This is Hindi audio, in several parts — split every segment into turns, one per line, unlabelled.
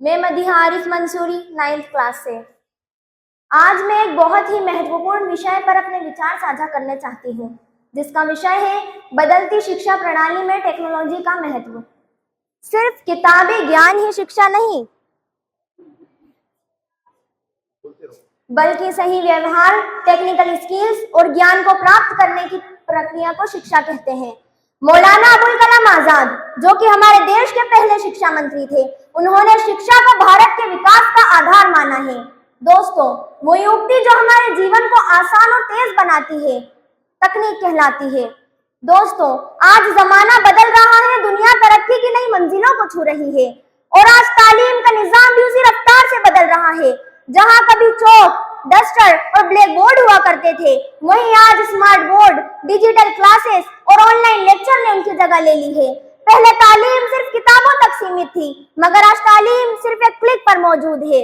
मैं मदीहा आरिफ मंसूरी 9th क्लास से। आज मैं एक बहुत ही महत्वपूर्ण विषय पर अपने विचार साझा करना चाहती हूँ, जिसका विषय है बदलती शिक्षा प्रणाली में टेक्नोलॉजी का महत्व। सिर्फ किताबी ज्ञान ही शिक्षा नहीं, बल्कि सही व्यवहार, टेक्निकल स्किल्स और ज्ञान को प्राप्त करने की प्रक्रिया को शिक्षा कहते हैं। मौलाना अबुल कलाम आजाद, जो कि हमारे देश के पहले शिक्षा मंत्री थे, उन्होंने शिक्षा को भारत के विकास का आधार माना है। दोस्तों, वो युक्ति जो हमारे जीवन को आसान और तेज बनाती है, तकनीक कहलाती है। दोस्तों, आज जमाना बदल रहा है, दुनिया तरक्की की नई मंजिलों को छू रही है और आज तालीम का निजाम भी उसी रफ्तार से बदल रहा है। जहां कभी चौक, डस्टर और ब्लैक बोर्ड हुआ करते थे, वहीं आज स्मार्ट बोर्ड, डिजिटल क्लासेस और ऑनलाइन लेक्चर ने उनकी जगह ले ली है। पहले तालीम सिर्फ किताबों तक सीमित थी, मगर आज तालीम सिर्फ एक क्लिक पर मौजूद है।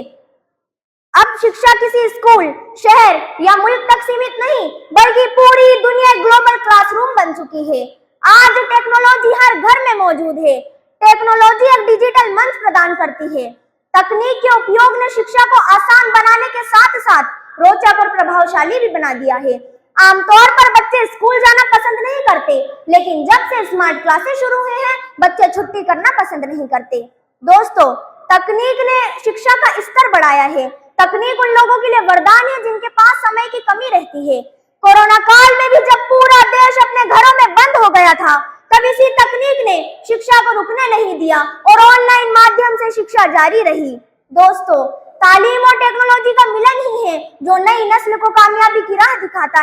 अब शिक्षा किसी स्कूल, शहर या मुल्क तक सीमित नहीं, बल्कि पूरी दुनिया ग्लोबल क्लासरूम बन चुकी है। आज टेक्नोलॉजी हर घर में मौजूद है। टेक्नोलॉजी एक डिजिटल मंच प्रदान करती है। तकनीक के उपयोग ने शिक्षा को आसान बनाने के साथ साथ रोचक और प्रभावशाली भी बना दिया है। आमतौर पर बच्चे स्कूल जाना पसंद नहीं करते, लेकिन जब से स्मार्ट क्लासेस शुरू हुए हैं, बच्चे छुट्टी करना पसंद नहीं करते। दोस्तों, तकनीक ने शिक्षा का स्तर बढ़ाया है। तकनीक उन लोगों के लिए वरदान है जिनके पास समय की कमी रहती है। कोरोना काल में भी जब पूरा देश अपने घरों में बंद हो गया था, तब इसी तकनीक ने शिक्षा को रुकने नहीं दिया और ऑनलाइन माध्यम से शिक्षा जारी रही। दोस्तों, तालीम और टेक्नोलॉजी का मिलन ही है जो नई नस्ल को कामयाबी की राह दिखाता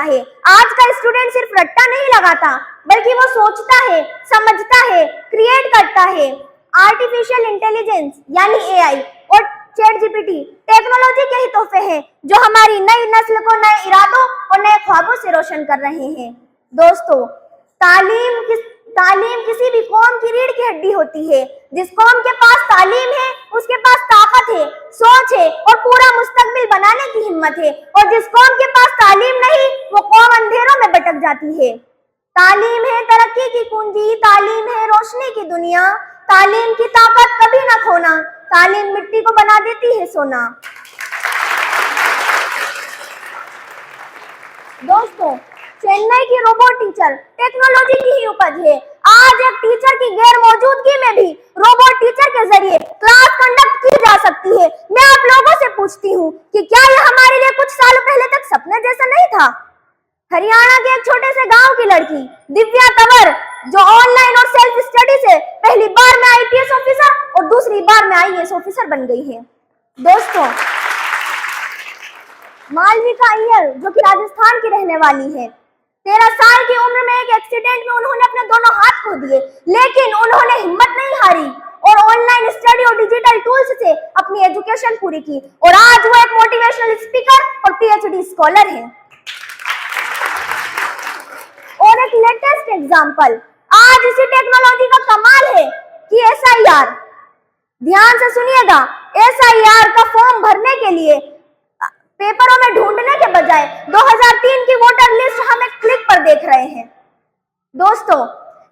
है, आज का स्टूडेंट सिर्फ रट्टा नहीं लगाता, बल्कि वो सोचता है, समझता है, क्रिएट करता है। आर्टिफिशियल इंटेलिजेंस यानी एआई और ChatGPT टेक्नोलॉजी के ही तोहफे हैं, जो हमारी नई नस्ल को नए इरादों और नए ख्वाबों से रोशन कर रहे हैं। दोस्तों, तालीम किसी भी कौम की रीढ़ की हड्डी होती है। जिस कौम के पास तालीम है, उसके पास ताकत है, सोच है और पूरा मुस्तकबिल बनाने की हिम्मत है, और जिस कौम के पास तालीम नहीं, वो कौम अंधेरों में भटक जाती है। तालीम है तरक्की की कुंजी, तालीम है रोशनी की दुनिया। तालीम की ताकत कभी ना खोना, तालीम मिट्टी को बना देती है सोना। दोस्तों, चेन्नई की रोबोट टीचर टेक्नोलॉजी की ही उपज है। आज एक टीचर की गैर मौजूदगी में भी रोबोट टीचर के जरिए क्लास कंडक्ट की जा सकती है। मैं आप लोगों से पूछती हूँ कि क्या यह हमारे लिए कुछ साल पहले तक सपने जैसा नहीं था? हरियाणा के एक छोटे से गांव की लड़की दिव्या तंवर, जो ऑनलाइन और सेल्फ स्टडी से पहली बार में IPS ऑफिसर और दूसरी बार में IAS ऑफिसर बन गई है। दोस्तों, मालविका अय्यर, जो कि राजस्थान की रहने वाली है, 13 साल की उम्र में एक एक्सीडेंट में उन्होंने अपने दोनों हाथ खो दिए, लेकिन उन्होंने हिम्मत नहीं हारी और ऑनलाइन स्टडी और डिजिटल टूल्स से अपनी एजुकेशन पूरी की, और आज वो एक मोटिवेशनल स्पीकर और PhD स्कॉलर है। और एक लेटेस्ट एग्जांपल, आज इसी टेक्नोलॉजी का कमाल है कि SIR, ध्यान से सुनिएगा, SIR का फॉर्म भरने के लिए पेपरों में ढूंढने के बजाय 2003 की वोटर लिस्ट हम एक क्लिक पर देख रहे हैं। दोस्तों,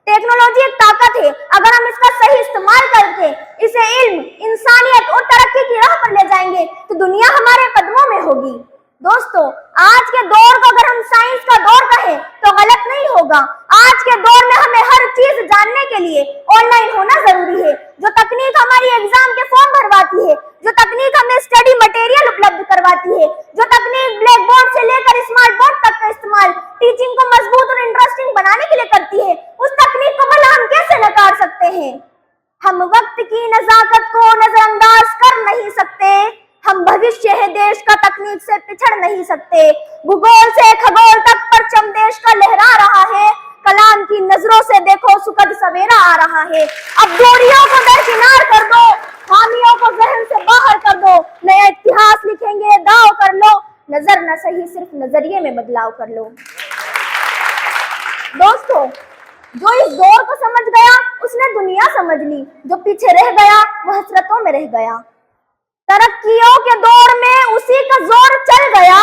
टेक्नोलॉजी एक ताकत है। अगर हम इसका सही इस्तेमाल करके इसे इल्म, इंसानियत और तरक्की की राह पर ले जाएंगे, तो दुनिया हमारे कदमों में होगी। दोस्तों, आज के दौर को अगर हम साइंस का दौर कहें तो गलत नहीं होगा। आज के दौर में हमें हर चीज जानने के लिए ऑनलाइन होना जरूरी है। जो तकनीक हमारी एग्जाम के फॉर्म भरवाती है, जो तकनीक हमें स्टडी मटेरियल उपलब्ध करवाती है, जो तकनीक ब्लैक बोर्ड से लेकर स्मार्ट बोर्ड तक का इस्तेमाल टीचिंग को मजबूत और इंटरेस्टिंग बनाने के लिए करती है, उस तकनीक को भला हम कैसे नकार सकते हैं? हम वक्त की नजाकत को नजरअंदाज कर नहीं सकते। हम भविष्य है देश का, तकनीक से पिछड़ नहीं सकते। भूगोल से खगोल तक परचम देश का लहरा रहा है। कलाम की नजरों से देखो, सुखद सवेरा आ रहा है। अब दूरियों को दरकिनार कर दो, खामियों को जहन से बाहर कर दो। नया इतिहास लिखेंगे, दाव कर लो। नजर न सही, सिर्फ नजरिए में बदलाव कर लो। दोस्तों, जो इस दौर को समझ गया, उसने दुनिया समझ ली। जो पीछे रह गया, वह हसरतों में रह गया। तरक्कियों के दौर में उसी का जोर चल गया,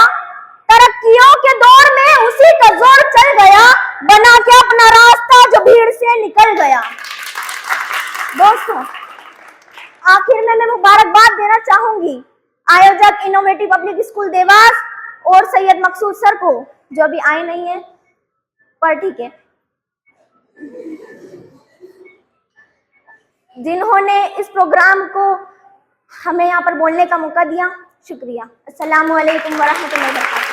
तरक्कियों के दौर में उसी का जोर चल गया, बना के अपना रास्ता जो भीड़ से निकल गया। दोस्तों, आखिर में मैं मुबारकबाद देना चाहूंगी आयोजक इनोवेटिव पब्लिक स्कूल देवास और सैयद मकसूद सर को, जो अभी आए नहीं है, पर ठीक है, जिन्होंने इस प्रोग्राम को हमें यहाँ पर बोलने का मौका दिया। शुक्रिया। अस्सलामु अलैकुम वरहमतुल्लाहि वबरकातुहू।